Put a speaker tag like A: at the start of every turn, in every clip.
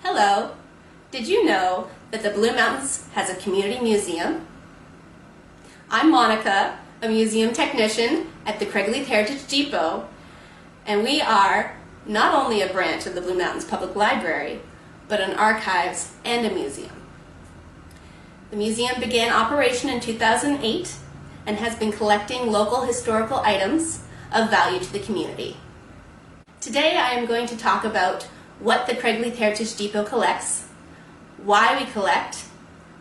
A: Hello! Did you know that the Blue Mountains has a community museum? I'm Monica, a museum technician at the Craigleith Heritage Depot, and we are not only a branch of the Blue Mountains Public Library, but an archives and a museum. The museum began operation in 2008 and has been collecting local historical items of value to the community. Today I am going to talk about what the Craigleith Heritage Depot collects, why we collect,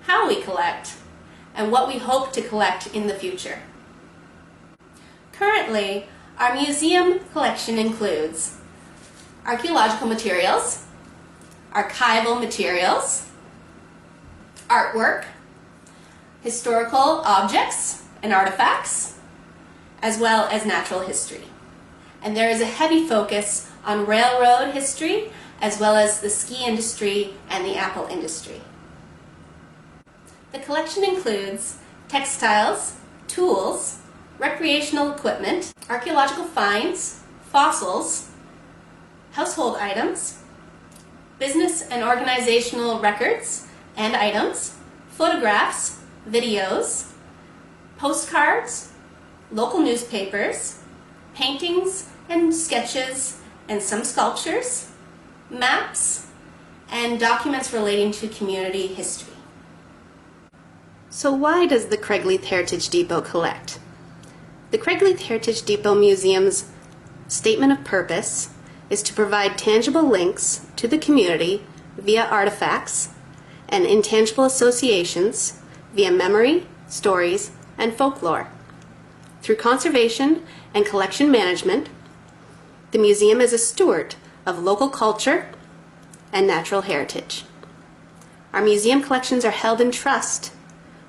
A: how we collect, and what we hope to collect in the future. Currently, our museum collection includes archaeological materials, archival materials, artwork, historical objects and artifacts, as well as natural history. And there is a heavy focus on railroad history, as well as the ski industry and the apple industry. The collection includes textiles, tools, recreational equipment, archaeological finds, fossils, household items, business and organizational records and items, photographs, videos, postcards, local newspapers, paintings and sketches and some sculptures, maps, and documents relating to community history. So why does the Craigleith Heritage Depot collect? The Craigleith Heritage Depot Museum's statement of purpose is to provide tangible links to the community via artifacts and intangible associations via memory, stories, and folklore. Through conservation and collection management, the museum is a steward of local culture and natural heritage. Our museum collections are held in trust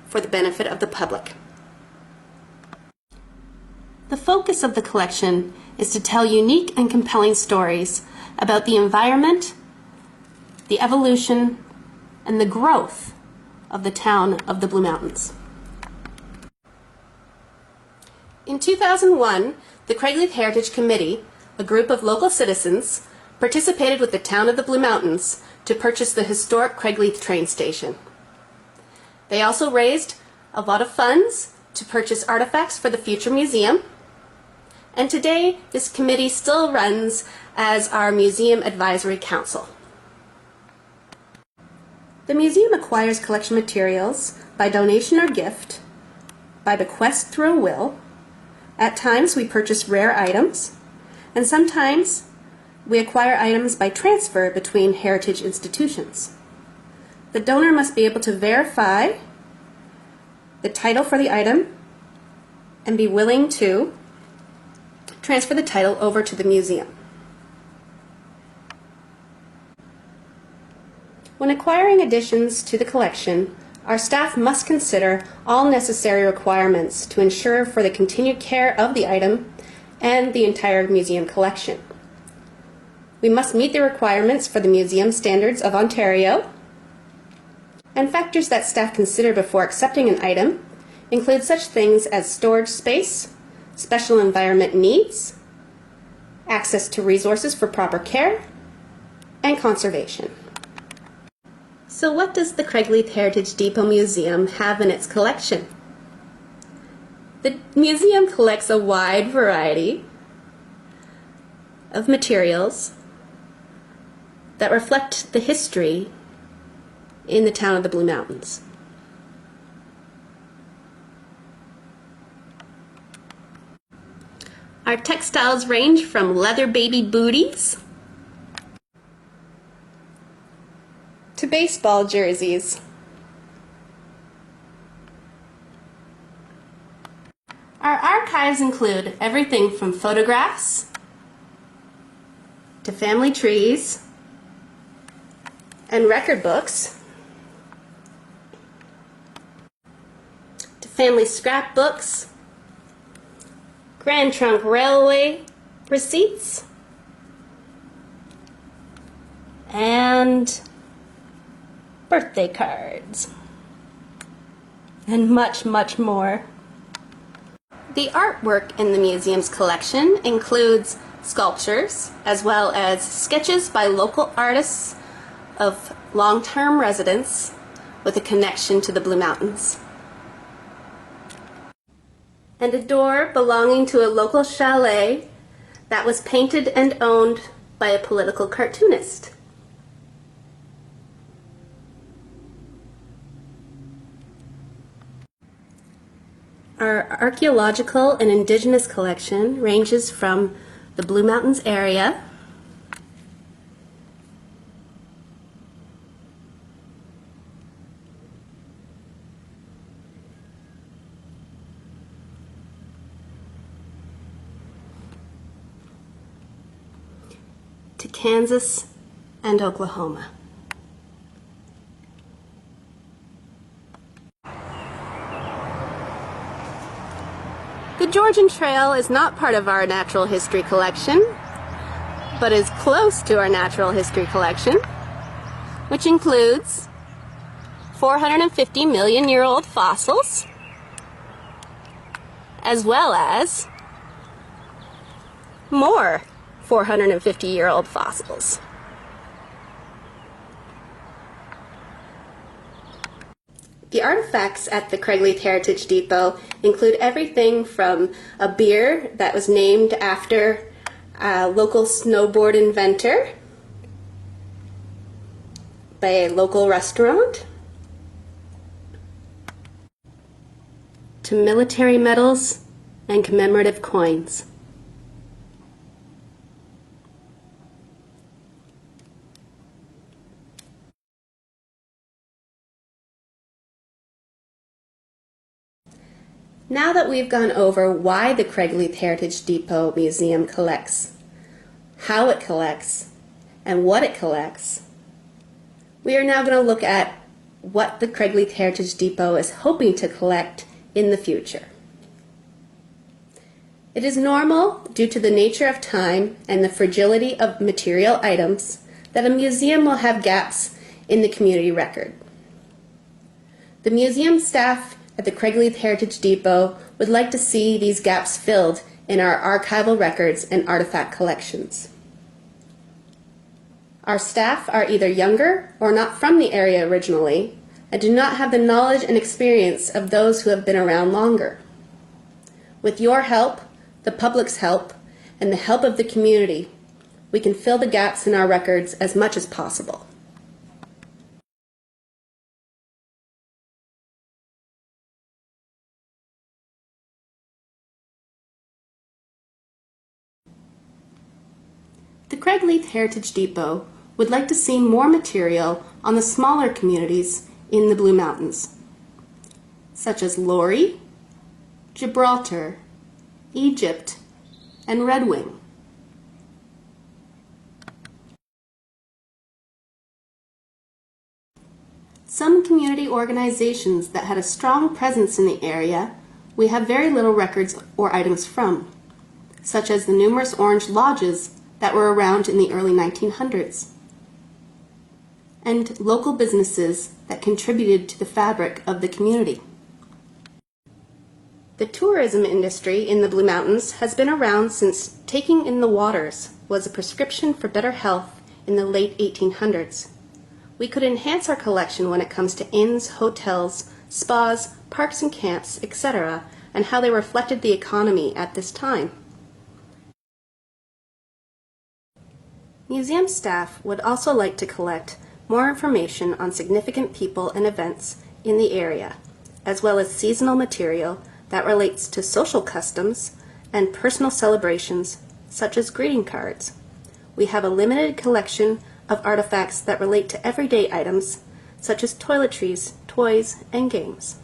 A: for the benefit of the public. The focus of the collection is to tell unique and compelling stories about the environment, the evolution, and the growth of the town of the Blue Mountains. In 2001, the Craigleith Heritage Committee, a group of local citizens, participated with the town of the Blue Mountains to purchase the historic Craigleith train station. They also raised a lot of funds to purchase artifacts for the future museum, and today this committee still runs as our Museum Advisory Council. The museum acquires collection materials by donation or gift, by bequest through a will. At times we purchase rare items, and sometimes we acquire items by transfer between heritage institutions. The donor must be able to verify the title for the item and be willing to transfer the title over to the museum. When acquiring additions to the collection, our staff must consider all necessary requirements to ensure for the continued care of the item and the entire museum collection. We must meet the requirements for the Museum Standards of Ontario, and factors that staff consider before accepting an item include such things as storage space, special environment needs, access to resources for proper care, and conservation. So what does the Craigleith Heritage Depot Museum have in its collection? The museum collects a wide variety of materials that reflect the history in the town of the Blue Mountains. Our textiles range from leather baby booties to baseball jerseys. Our archives include everything from photographs to family trees and record books to family scrapbooks, Grand Trunk Railway receipts, and birthday cards, and much, much more. The artwork in the museum's collection includes sculptures, as well as sketches by local artists, of long-term residents with a connection to the Blue Mountains. And a door belonging to a local chalet that was painted and owned by a political cartoonist. Our archaeological and indigenous collection ranges from the Blue Mountains area to Kansas and Oklahoma. The Georgian Trail is not part of our natural history collection, but is close to our natural history collection, which includes 450-million-year-old fossils, as well as more 450-year-old fossils. The artifacts at the Craigleith Heritage Depot include everything from a beer that was named after a local snowboard inventor by a local restaurant, to military medals and commemorative coins. Now that we've gone over why the Craigleith Heritage Depot Museum collects, how it collects, and what it collects, we are now going to look at what the Craigleith Heritage Depot is hoping to collect in the future. It is normal, due to the nature of time and the fragility of material items, that a museum will have gaps in the community record. The museum staff at the Craigleith Heritage Depot would like to see these gaps filled in our archival records and artifact collections. Our staff are either younger or not from the area originally and do not have the knowledge and experience of those who have been around longer. With your help, the public's help, and the help of the community, we can fill the gaps in our records as much as possible. The Craigleith Heritage Depot would like to see more material on the smaller communities in the Blue Mountains, such as Lori, Gibraltar, Egypt, and Red Wing. Some community organizations that had a strong presence in the area we have very little records or items from, such as the numerous Orange Lodges that were around in the early 1900s, and local businesses that contributed to the fabric of the community. The tourism industry in the Blue Mountains has been around since taking in the waters was a prescription for better health in the late 1800s. We could enhance our collection when it comes to inns, hotels, spas, parks and camps, etc., and how they reflected the economy at this time. Museum staff would also like to collect more information on significant people and events in the area, as well as seasonal material that relates to social customs and personal celebrations, such as greeting cards. We have a limited collection of artifacts that relate to everyday items, such as toiletries, toys, and games.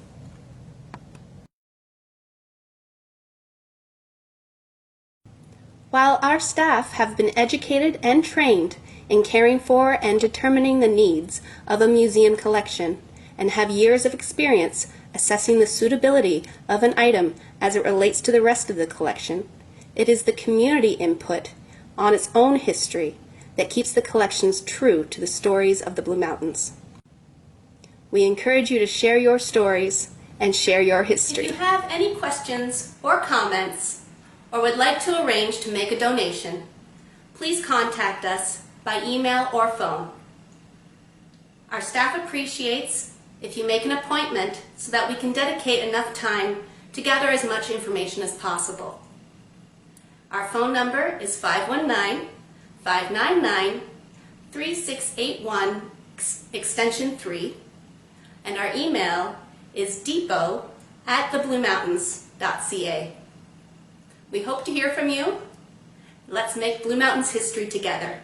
A: While our staff have been educated and trained in caring for and determining the needs of a museum collection, and have years of experience assessing the suitability of an item as it relates to the rest of the collection, it is the community input on its own history that keeps the collections true to the stories of the Blue Mountains. We encourage you to share your stories and share your history. If you have any questions or comments, or would like to arrange to make a donation, please contact us by email or phone. Our staff appreciates if you make an appointment so that we can dedicate enough time to gather as much information as possible. Our phone number is 519-599-3681, extension 3, and our email is depot@thebluemountains.ca. We hope to hear from you. Let's make Blue Mountains history together.